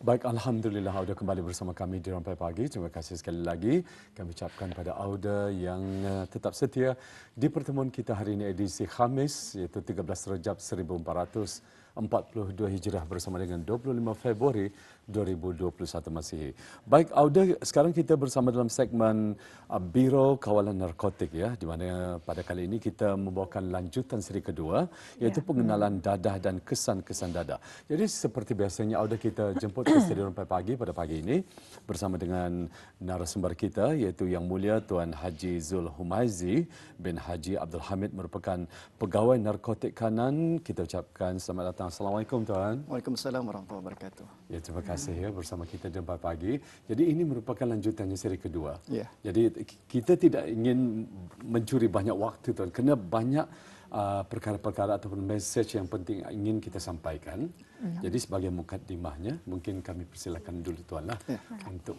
Baik, Alhamdulillah Auda kembali bersama kami di Rampai Pagi. Terima kasih sekali lagi kami ucapkan pada Auda yang tetap setia di pertemuan kita hari ini edisi Khamis iaitu 13 Rejab 1442 Hijrah bersama dengan 25 Februari 2021 Masihi. Baik, Auda, sekarang kita bersama dalam segmen Biro Kawalan Narkotik ya, di mana pada kali ini kita membawakan lanjutan siri kedua iaitu pengenalan dadah dan kesan-kesan dadah. Jadi seperti biasanya Auda kita jemput ke Studio Rampai Pagi pada pagi ini bersama dengan narasumber kita iaitu Yang Mulia Tuan Haji Zul Humaizi bin Haji Abdul Hamid merupakan Pegawai Narkotik Kanan. Kita ucapkan selamat datang. Assalamualaikum Tuan. Waalaikumsalam warahmatullahi wabarakatuh. Ya, terima kasih ya bersama kita di Rampai Pagi. Jadi ini merupakan lanjutannya seri kedua. Ya. Jadi kita tidak ingin mencuri banyak waktu Tuan kerana banyak perkara-perkara ataupun mesej yang penting ingin kita sampaikan. Jadi sebagai mukaddimahnya mungkin kami persilakan dulu Tuan lah untuk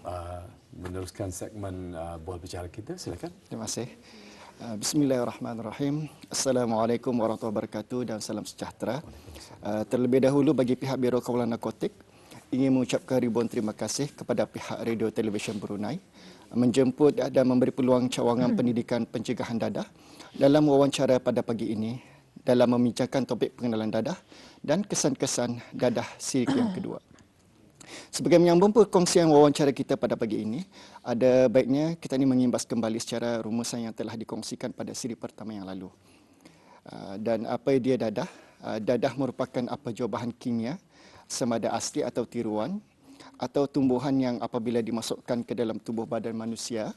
meneruskan segmen bola bicara kita. Silakan. Terima kasih. Bismillahirrahmanirrahim. Assalamualaikum warahmatullahi wabarakatuh dan salam sejahtera. Terlebih dahulu bagi pihak Biro Kawalan Narkotik ingin mengucapkan ribuan terima kasih kepada pihak Radio Televisyen Brunei menjemput dan memberi peluang cawangan pendidikan pencegahan dadah dalam wawancara pada pagi ini dalam membincangkan topik pengenalan dadah dan kesan-kesan dadah siri yang kedua. Sebagai menyambung perkongsian wawancara kita pada pagi ini, ada baiknya kita ini mengimbas kembali secara rumusan yang telah dikongsikan pada siri pertama yang lalu. Dan apa dia dadah? Dadah merupakan apa jua bahan kimia, sama ada asli atau tiruan, atau tumbuhan yang apabila dimasukkan ke dalam tubuh badan manusia,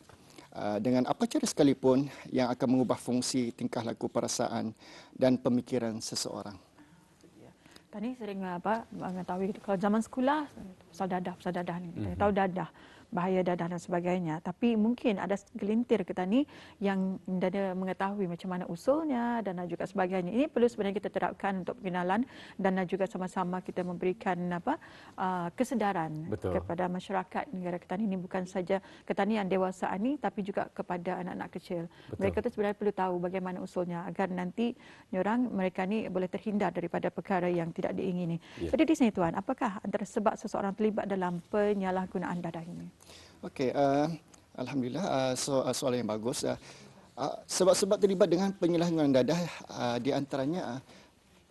dengan apa cara sekalipun yang akan mengubah fungsi, tingkah laku, perasaan dan pemikiran seseorang. Tadi sering mengetahui kalau zaman sekolah pasal dadah ni. Kita tahu dadah, bahaya dadah dan sebagainya. Tapi mungkin ada gelintir kita ni yang tidak mengetahui macam mana usulnya dan juga sebagainya. Ini perlu sebenarnya kita terapkan untuk pengenalan dan juga sama-sama kita memberikan kesedaran kepada masyarakat negara kita ini bukan saja ketanian dewasa ini tapi juga kepada anak-anak kecil. Mereka tu sebenarnya perlu tahu bagaimana usulnya agar nanti mereka ni boleh terhindar daripada perkara yang tidak diingini. Jadi di sini Tuan, apakah antara sebab seseorang terlibat dalam penyalahgunaan dadah ini? Okey, alhamdulillah soalan yang bagus. Sebab-sebab terlibat dengan penyalahgunaan dadah di antaranya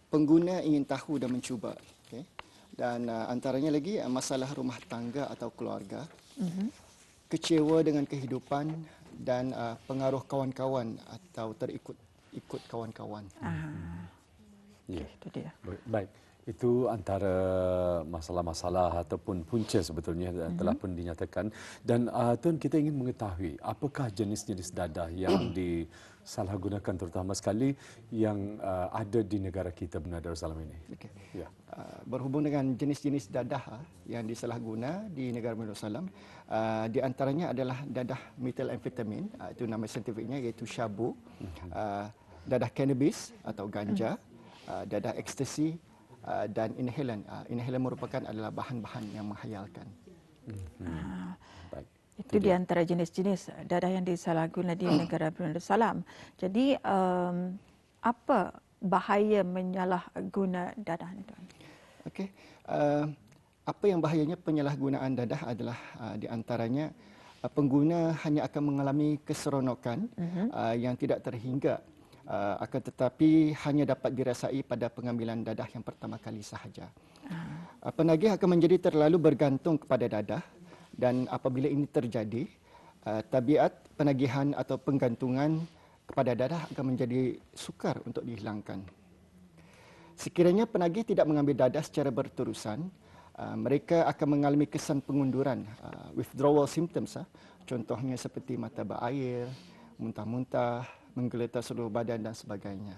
pengguna ingin tahu dan mencuba. Okay. Dan antaranya lagi masalah rumah tangga atau keluarga, kecewa dengan kehidupan dan pengaruh kawan-kawan atau terikut kawan-kawan. Ya, itu dia. Baik. Itu antara masalah-masalah ataupun punca sebetulnya telah pun dinyatakan. Dan Tuan, kita ingin mengetahui apakah jenis-jenis dadah yang disalahgunakan terutama sekali yang ada di negara kita Brunei Darussalam ini. Okay. Ya. Berhubung dengan jenis-jenis dadah yang disalahguna di negara Brunei Darussalam, di antaranya adalah dadah methamphetamine, itu nama saintifiknya iaitu syabu, dadah cannabis atau ganja, dadah ekstasi, dan inhalan. Inhalan merupakan adalah bahan-bahan yang menghayalkan. Itu di antara jenis-jenis dadah yang disalahguna di negara Brunei Darussalam. Jadi apa bahaya menyalahguna dadah ini Tuan? Okey. Apa yang bahayanya penyalahgunaan dadah adalah di antaranya pengguna hanya akan mengalami keseronokan yang tidak terhingga. Akan tetapi hanya dapat dirasai pada pengambilan dadah yang pertama kali sahaja. Penagih akan menjadi terlalu bergantung kepada dadah dan apabila ini terjadi, tabiat penagihan atau penggantungan kepada dadah akan menjadi sukar untuk dihilangkan. Sekiranya penagih tidak mengambil dadah secara berterusan, mereka akan mengalami kesan pengunduran, withdrawal symptoms. Contohnya seperti mata berair, muntah-muntah, menggeletar seluruh badan dan sebagainya.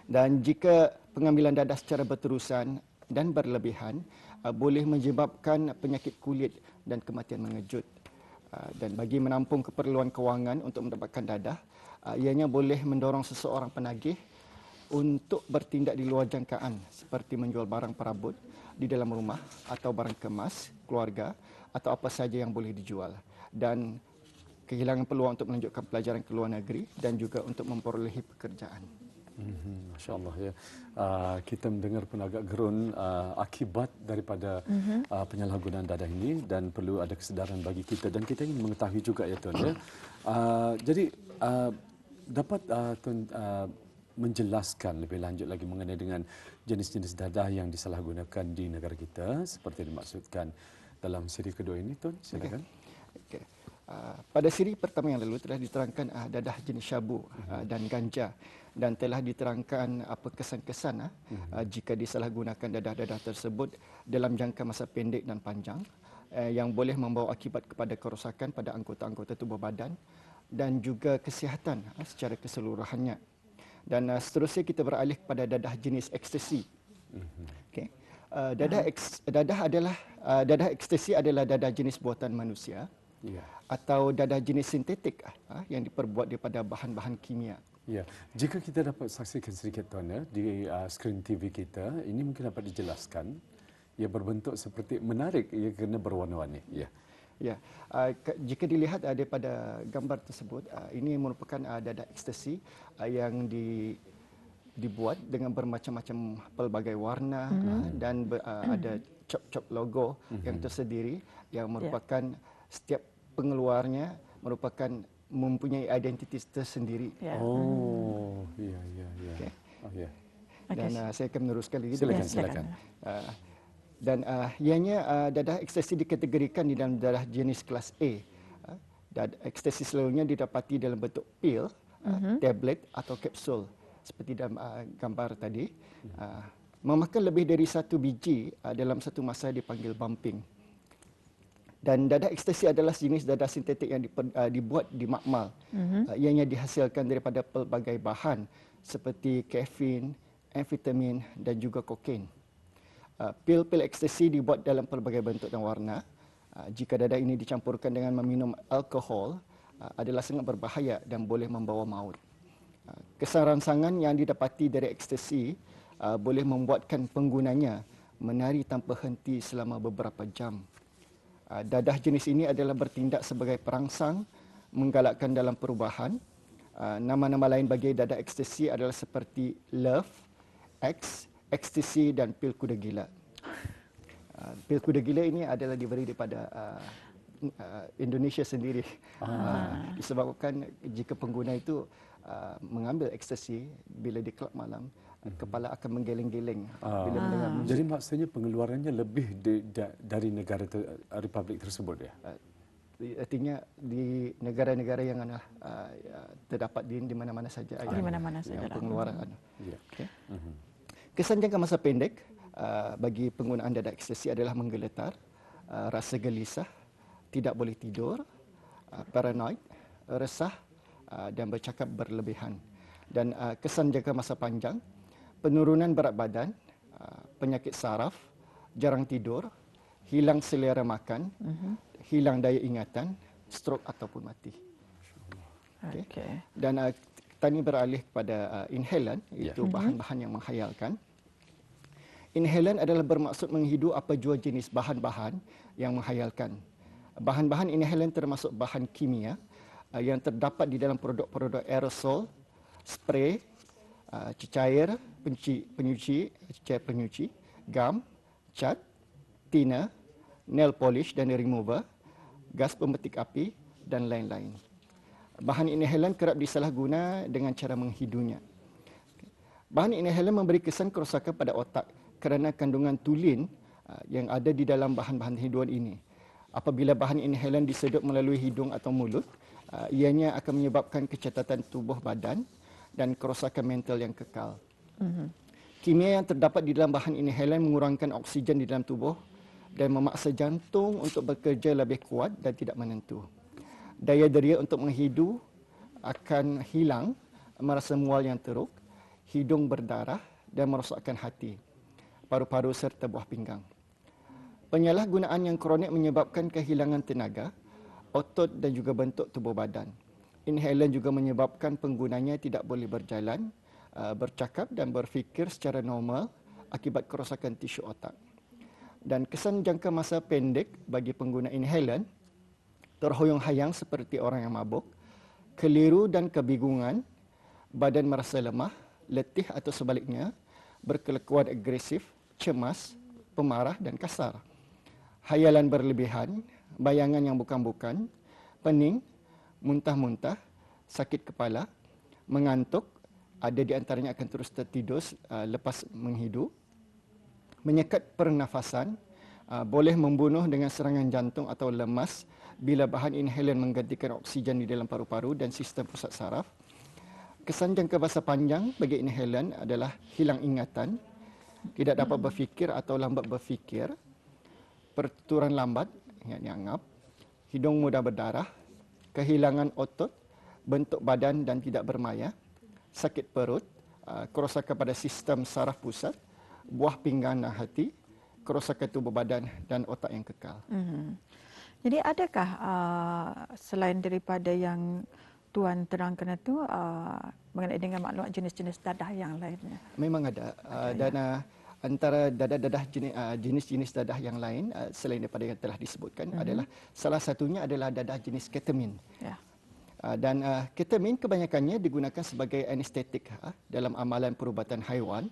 Dan jika pengambilan dadah secara berterusan dan berlebihan boleh menyebabkan penyakit kulit dan kematian mengejut. Dan bagi menampung keperluan kewangan untuk mendapatkan dadah, ianya boleh mendorong seseorang penagih untuk bertindak di luar jangkaan seperti menjual barang perabot di dalam rumah atau barang kemas, keluarga atau apa saja yang boleh dijual. Dan kehilangan peluang untuk melanjutkan pelajaran ke luar negeri dan juga untuk memperolehi pekerjaan. Masya Allah ya. Kita mendengar pun agak gerun akibat daripada penyalahgunaan dadah ini dan perlu ada kesedaran bagi kita dan kita ingin mengetahui juga ya Tuan ya. Jadi dapat Tuan menjelaskan lebih lanjut lagi mengenai dengan jenis-jenis dadah yang disalahgunakan di negara kita seperti dimaksudkan dalam siri kedua ini Tuan, silakan. Okay. Pada siri pertama yang lalu telah diterangkan dadah jenis syabu dan ganja dan telah diterangkan apa kesan-kesan jika disalahgunakan dadah-dadah tersebut dalam jangka masa pendek dan panjang yang boleh membawa akibat kepada kerosakan pada anggota-anggota tubuh badan dan juga kesihatan secara keseluruhannya. Dan seterusnya kita beralih kepada dadah jenis ekstasi. Okay. Dadah ekstasi adalah dadah jenis buatan manusia. Ya. Atau dadah jenis sintetik yang diperbuat daripada bahan-bahan kimia. Ya, jika kita dapat saksikan sedikit Tuan ya, di skrin TV kita, ini mungkin dapat dijelaskan. Ia berbentuk seperti menarik, ia kena berwarna-warni. Ya. Ya, jika dilihat daripada gambar tersebut, ini merupakan dadah ekstasi yang dibuat dengan bermacam-macam pelbagai warna dan ada cop-cop logo yang tersendiri yang merupakan setiap pengeluarnya merupakan mempunyai identiti tersendiri. Oh, ya. Okay. Oh, ya. Dan saya akan meneruskan lagi. Silakan. Dan ianya dadah ekstasi dikategorikan di dalam dadah jenis kelas A. Dadah ekstasi selalunya didapati dalam bentuk pil, tablet atau kapsul seperti dalam gambar tadi. Memakan lebih dari satu biji dalam satu masa dipanggil bumping. Dan dadah ekstasi adalah jenis dadah sintetik yang dibuat di makmal. Ianya dihasilkan daripada pelbagai bahan seperti kafein, amfetamin dan juga kokain. Pil-pil ekstasi dibuat dalam pelbagai bentuk dan warna. Jika dadah ini dicampurkan dengan meminum alkohol, adalah sangat berbahaya dan boleh membawa maut. Kesan rangsangan yang didapati dari ekstasi boleh membuatkan penggunanya menari tanpa henti selama beberapa jam. Dadah jenis ini adalah bertindak sebagai perangsang, menggalakkan dalam perubahan. Nama-nama lain bagi dadah ekstasi adalah seperti Love, X, ekstasi dan pil kuda gila. Pil kuda gila ini adalah diberi daripada Indonesia sendiri. Disebabkan jika pengguna itu mengambil ekstasi bila di kelab malam, kepala akan menggeleng-geleng bila mendengar muzik. Jadi maksudnya pengeluarannya lebih dari negara republik tersebut ya? Artinya di negara-negara yang terdapat di mana-mana saja. Di mana-mana saja. Pengeluaran. Ya. Okay. Kesan jangka masa pendek bagi penggunaan dadah ekstasi adalah menggeletar, rasa gelisah, tidak boleh tidur, paranoid, resah dan bercakap berlebihan. Dan kesan jangka masa panjang, penurunan berat badan, penyakit saraf, jarang tidur, hilang selera makan, hilang daya ingatan, strok ataupun mati. Okay. Dan kita ini beralih kepada inhalan, iaitu bahan-bahan yang menghayalkan. Inhalan adalah bermaksud menghidu apa jua jenis bahan-bahan yang menghayalkan. Bahan-bahan inhalan termasuk bahan kimia yang terdapat di dalam produk-produk aerosol, spray, cecair penyuci, gam, cat, thinner, nail polish dan remover, gas pemetik api dan lain-lain. Bahan inhalan kerap disalahguna dengan cara menghidunya. Bahan inhalan memberi kesan kerosakan pada otak kerana kandungan tulin yang ada di dalam bahan-bahan hiduan ini. Apabila bahan inhalan disedut melalui hidung atau mulut, ianya akan menyebabkan kecacatan tubuh badan dan kerosakan mental yang kekal. Kimia yang terdapat di dalam bahan inhalan mengurangkan oksigen di dalam tubuh dan memaksa jantung untuk bekerja lebih kuat dan tidak menentu. Daya deria untuk menghidu akan hilang, merasa mual yang teruk, hidung berdarah dan merosakkan hati, paru-paru serta buah pinggang. Penyalahgunaan yang kronik menyebabkan kehilangan tenaga, otot dan juga bentuk tubuh badan. Inhalan juga menyebabkan penggunanya tidak boleh berjalan, bercakap dan berfikir secara normal akibat kerosakan tisu otak. Dan kesan jangka masa pendek bagi pengguna inhalan, terhoyong-hayang seperti orang yang mabuk, keliru dan kebingungan, badan merasa lemah, letih atau sebaliknya, berkelakuan agresif, cemas, pemarah dan kasar. Hayalan berlebihan, bayangan yang bukan-bukan, pening, muntah-muntah, sakit kepala, mengantuk, ada di antaranya akan terus tertidur lepas menghidu, menyekat pernafasan, boleh membunuh dengan serangan jantung atau lemas bila bahan inhalan menggantikan oksigen di dalam paru-paru dan sistem pusat saraf. Kesan jangka masa panjang bagi inhalan adalah hilang ingatan, tidak dapat berfikir atau lambat berfikir, pertuturan lambat, nyangap, hidung mudah berdarah, kehilangan otot, bentuk badan dan tidak bermaya, sakit perut, kerosakan pada sistem saraf pusat, buah pinggang dan hati, kerosakan tubuh badan dan otak yang kekal. Jadi adakah selain daripada yang Tuan terangkan itu mengenai dengan maklumat jenis-jenis dadah yang lainnya? Memang ada. Dan antara dadah-dadah jenis-jenis dadah yang lain selain daripada yang telah disebutkan adalah salah satunya adalah dadah jenis ketamin. Ya. Dan ketamin kebanyakannya digunakan sebagai anestetik dalam amalan perubatan haiwan.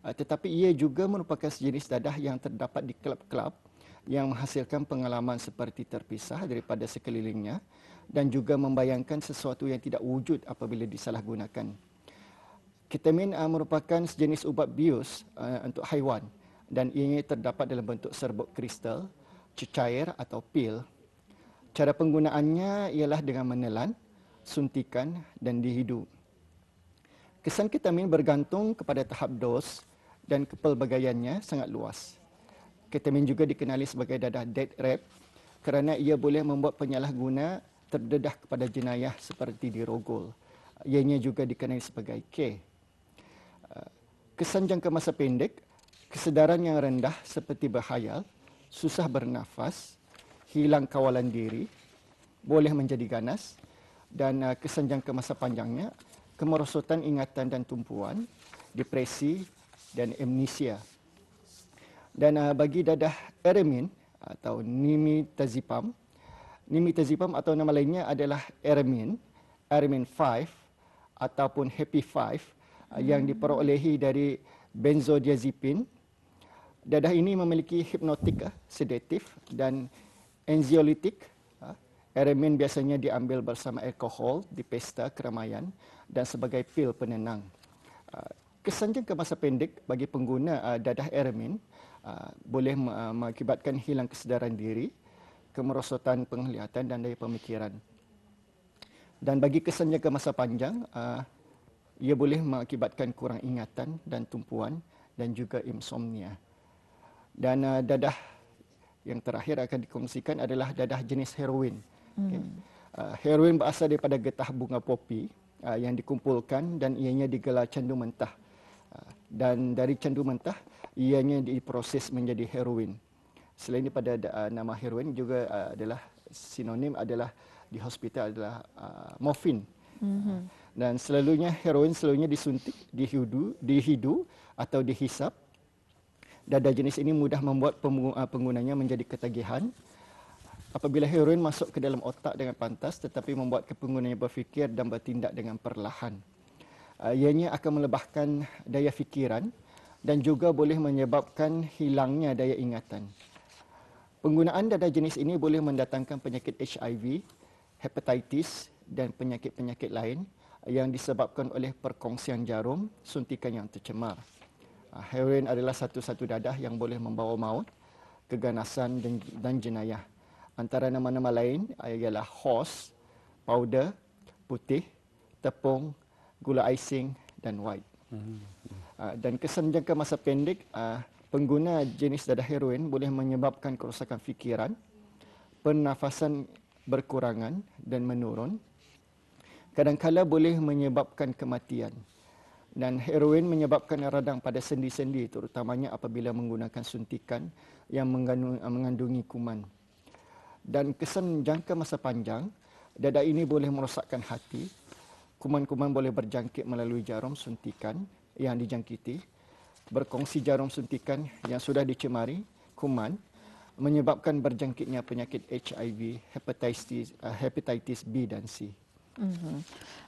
Tetapi ia juga merupakan sejenis dadah yang terdapat di kelab-kelab yang menghasilkan pengalaman seperti terpisah daripada sekelilingnya dan juga membayangkan sesuatu yang tidak wujud apabila disalahgunakan. Ketamin merupakan sejenis ubat bius untuk haiwan dan ianya terdapat dalam bentuk serbuk kristal, cecair atau pil. Cara penggunaannya ialah dengan menelan, suntikan dan dihidu. Kesan ketamin bergantung kepada tahap dos dan kepelbagaiannya sangat luas. Ketamin juga dikenali sebagai dadah death rap kerana ia boleh membuat penyalahguna terdedah kepada jenayah seperti dirogol. Ianya juga dikenali sebagai K. Kesan jangka masa pendek, kesedaran yang rendah seperti berhayal, susah bernafas, hilang kawalan diri, boleh menjadi ganas dan kesan jangka masa panjangnya, kemerosotan ingatan dan tumpuan, depresi dan amnesia. Dan bagi dadah Aramin atau Nimitazepam atau nama lainnya adalah Aramin 5 ataupun Happy 5 yang diperolehi dari benzodiazepin. Dadah ini memiliki hipnotik, sedatif dan anxiolytik. Aramin biasanya diambil bersama alkohol di pesta keramaian dan sebagai pil penenang. Kesan jangka masa pendek bagi pengguna dadah Aramin boleh mengakibatkan hilang kesedaran diri, kemerosotan penglihatan dan daya pemikiran. Dan bagi kesan jangka masa panjang, ia boleh mengakibatkan kurang ingatan dan tumpuan dan juga insomnia. Dan dadah yang terakhir akan dikongsikan adalah dadah jenis heroin. Okay. Heroin berasal daripada getah bunga popi yang dikumpulkan dan ianya digelar candu mentah. Dan dari candu mentah, ianya diproses menjadi heroin. Selain daripada nama heroin juga adalah sinonim adalah di hospital adalah morfin. Dan heroin selalunya disuntik, dihidu atau dihisap. Dadah jenis ini mudah membuat penggunanya menjadi ketagihan. Apabila heroin masuk ke dalam otak dengan pantas tetapi membuat penggunanya berfikir dan bertindak dengan perlahan. Ianya akan melebahkan daya fikiran dan juga boleh menyebabkan hilangnya daya ingatan. Penggunaan dadah jenis ini boleh mendatangkan penyakit HIV, hepatitis dan penyakit-penyakit lain yang disebabkan oleh perkongsian jarum suntikan yang tercemar. Heroin adalah satu-satu dadah yang boleh membawa maut, keganasan dan jenayah. Antara nama-nama lain ialah horse, powder, putih, tepung, gula icing dan white. Dan kesan jangka masa pendek, pengguna jenis dadah heroin boleh menyebabkan kerosakan fikiran, pernafasan berkurangan dan menurun. Kadang-kala boleh menyebabkan kematian. Dan heroin menyebabkan radang pada sendi-sendi terutamanya apabila menggunakan suntikan yang mengandungi kuman. Dan kesan jangka masa panjang, dadah ini boleh merosakkan hati. Kuman-kuman boleh berjangkit melalui jarum suntikan yang dijangkiti. Berkongsi jarum suntikan yang sudah dicemari, kuman, menyebabkan berjangkitnya penyakit HIV, hepatitis B dan C.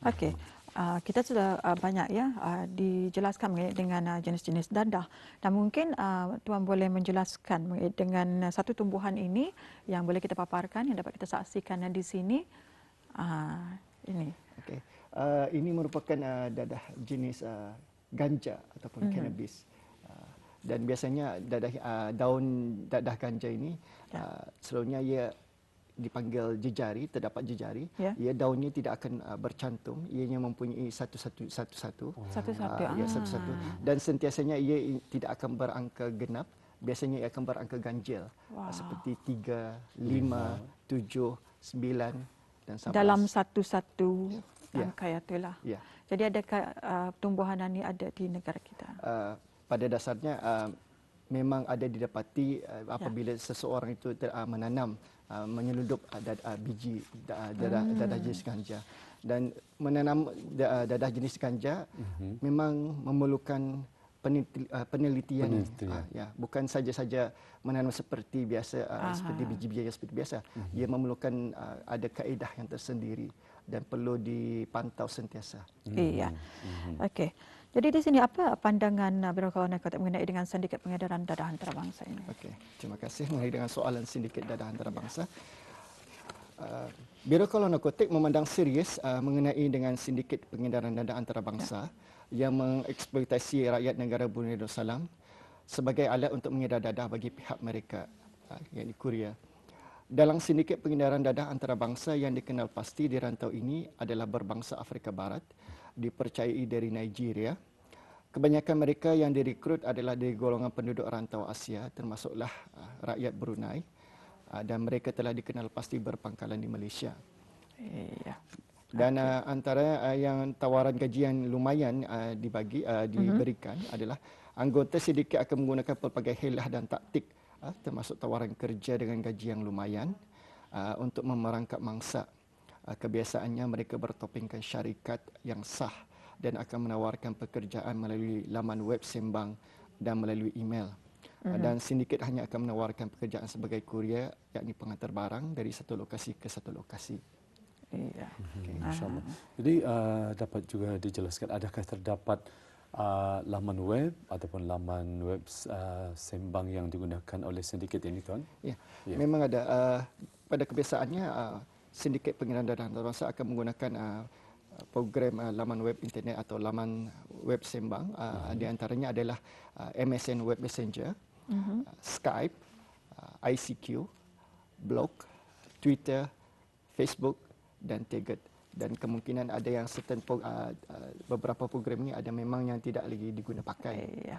Okey. kita sudah banyak dijelaskan mengenai dengan jenis-jenis dadah, dan mungkin Tuan boleh menjelaskan mengenai dengan satu tumbuhan ini yang boleh kita paparkan, yang dapat kita saksikan di sini. Ini. Okey. Ini merupakan dadah jenis ganja ataupun cannabis. Dan biasanya daun dadah ganja ini selalunya ia dipanggil jejari, terdapat jejari. Ya. Ia daunnya tidak akan bercantum, ianya mempunyai satu-satu. Satu-satu. Satu-satu. Dan sentiasanya ia tidak akan berangka genap. Biasanya ia akan berangka ganjil. Seperti 3, 5, 7, 9 dan 11. Dalam satu-satu rangkaian itulah. Ya. Jadi adakah tumbuhan ini ada di negara kita? Pada dasarnya memang ada didapati apabila seseorang itu menanam menyeludup biji dadah jenis ganja, dan menanam dadah jenis ganja memang memerlukan penelitian. Ya, bukan saja-saja menanam seperti biasa, seperti biji-biji seperti biasa. Ia memerlukan ada kaedah yang tersendiri dan perlu dipantau sentiasa. Iya. Okey. Jadi di sini apa pandangan Biro Kawal Narkotik mengenai dengan sindiket pengedaran dadah antarabangsa ini? Okey, terima kasih mengenai dengan soalan sindiket dadah antarabangsa. Biro Kawal Narkotik memandang serius mengenai dengan sindiket pengedaran dadah antarabangsa yang mengeksploitasi rakyat negara Brunei Darussalam sebagai alat untuk mengedar dadah bagi pihak mereka, yakni Korea. Dalam sindiket pengedaran dadah antarabangsa yang dikenal pasti di rantau ini adalah berbangsa Afrika Barat, dipercayai dari Nigeria. Kebanyakan mereka yang direkrut adalah dari golongan penduduk rantau Asia, termasuklah rakyat Brunei, dan mereka telah dikenal pasti berpangkalan di Malaysia. Iya. Dan antara yang tawaran gaji yang lumayan diberikan adalah anggota sindiket akan menggunakan pelbagai helah dan taktik, termasuk tawaran kerja dengan gaji yang lumayan untuk memerangkap mangsa. Kebiasaannya mereka bertopengkan syarikat yang sah dan akan menawarkan pekerjaan melalui laman web sembang dan melalui email. Dan sindiket hanya akan menawarkan pekerjaan sebagai kurier, yakni pengantar barang dari satu lokasi ke satu lokasi. Iya. InsyaAllah. Jadi dapat juga dijelaskan adakah terdapat laman web ataupun laman web sembang yang digunakan oleh sindiket ini, Tuan? Ya, memang ada. Pada kebiasaannya sindiket pengedaran dadah antarabangsa akan menggunakan program laman web internet atau laman web sembang. Di antaranya adalah MSN Web Messenger, Skype, ICQ, blog, Twitter, Facebook dan Teget. Dan kemungkinan ada yang beberapa program ini ada memang yang tidak lagi diguna pakai. Iya.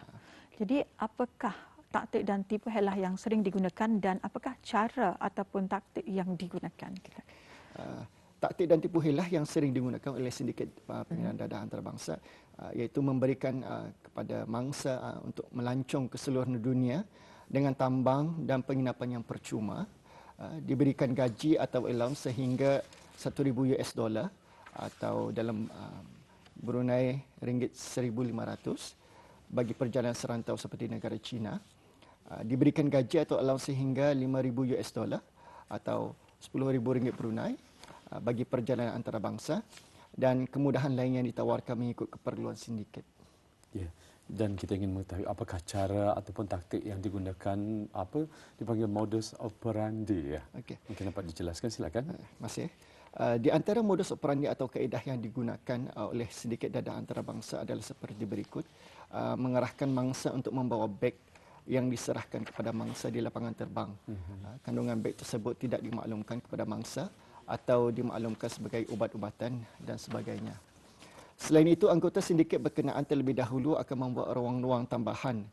Jadi apakah taktik dan tipu helah yang sering digunakan dan apakah cara ataupun taktik yang digunakan? Taktik dan tipu helah yang sering digunakan oleh sindiket pengedaran dadah antarabangsa iaitu memberikan kepada mangsa untuk melancong ke seluruh dunia dengan tambang dan penginapan yang percuma, diberikan gaji atau allowance sehingga $1,000 atau dalam Brunei ringgit 1,500 bagi perjalanan serantau seperti negara China, diberikan gaji atau allowance sehingga $5,000 atau RM10,000 Brunei bagi perjalanan antarabangsa, dan kemudahan lain yang ditawarkan mengikut keperluan sindiket. Ya. Dan kita ingin mengetahui apakah cara ataupun taktik yang digunakan dipanggil modus operandi ya. Okey. Mungkin dapat dijelaskan, silakan. Masih. Di antara modus operandi atau kaedah yang digunakan oleh sindiket dadah antarabangsa adalah seperti berikut. Mengarahkan mangsa untuk membawa beg yang diserahkan kepada mangsa di lapangan terbang. Kandungan beg tersebut tidak dimaklumkan kepada mangsa atau dimaklumkan sebagai ubat-ubatan dan sebagainya. Selain itu, anggota sindiket berkenaan terlebih dahulu akan membuat ruang-ruang tambahan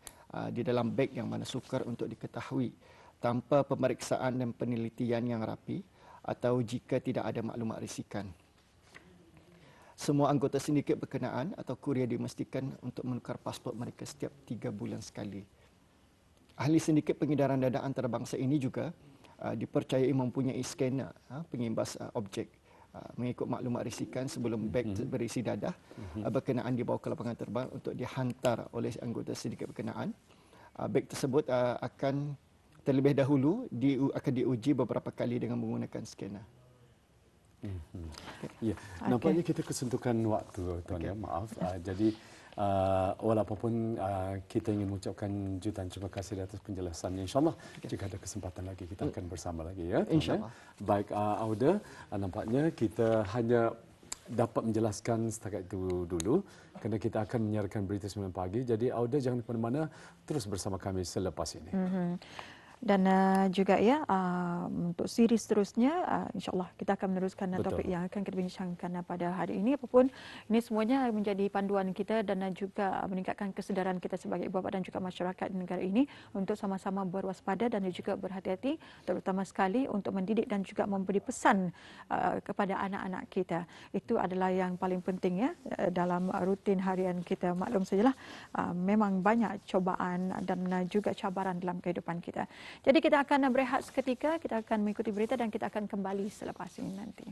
di dalam beg yang mana sukar untuk diketahui tanpa pemeriksaan dan penelitian yang rapi atau jika tidak ada maklumat risikan. Semua anggota sindiket berkenaan atau kurier dimestikan untuk menukar pasport mereka setiap 3 bulan sekali. Ahli sindiket pengedaran dadah antarabangsa ini juga dipercayai mempunyai skena pengimbas objek mengikut maklumat risikan sebelum beg berisi dadah berkenaan dibawa ke lapangan terbang untuk dihantar oleh anggota sindiket berkenaan. Beg tersebut akan terlebih dahulu akan diuji beberapa kali dengan menggunakan skena. Ya, nampaknya kita kesentukan waktu, Tuan ya. Maaf. Jadi walaupun kita ingin mengucapkan jutaan terima kasih atas penjelasannya. InsyaAllah jika ada kesempatan lagi kita akan bersama lagi ya. Tuan, InsyaAllah. ya. Baik, Auda, nampaknya kita hanya dapat menjelaskan setakat itu dulu kerana kita akan menyiarkan berita 9 pagi. Jadi Auda jangan ke mana-mana, terus bersama kami selepas ini. Dan juga ya untuk siri seterusnya insyaAllah kita akan meneruskan topik yang akan kita bincangkan pada hari ini. Apapun ini semuanya menjadi panduan kita dan juga meningkatkan kesedaran kita sebagai ibu bapa dan juga masyarakat di negara ini untuk sama-sama berwaspada dan juga berhati-hati, terutama sekali untuk mendidik dan juga memberi pesan kepada anak-anak kita. Itu adalah yang paling penting ya dalam rutin harian kita. Maklum sajalah memang banyak cobaan dan juga cabaran dalam kehidupan kita. Jadi kita akan berehat seketika, kita akan mengikuti berita dan kita akan kembali selepas ini nanti.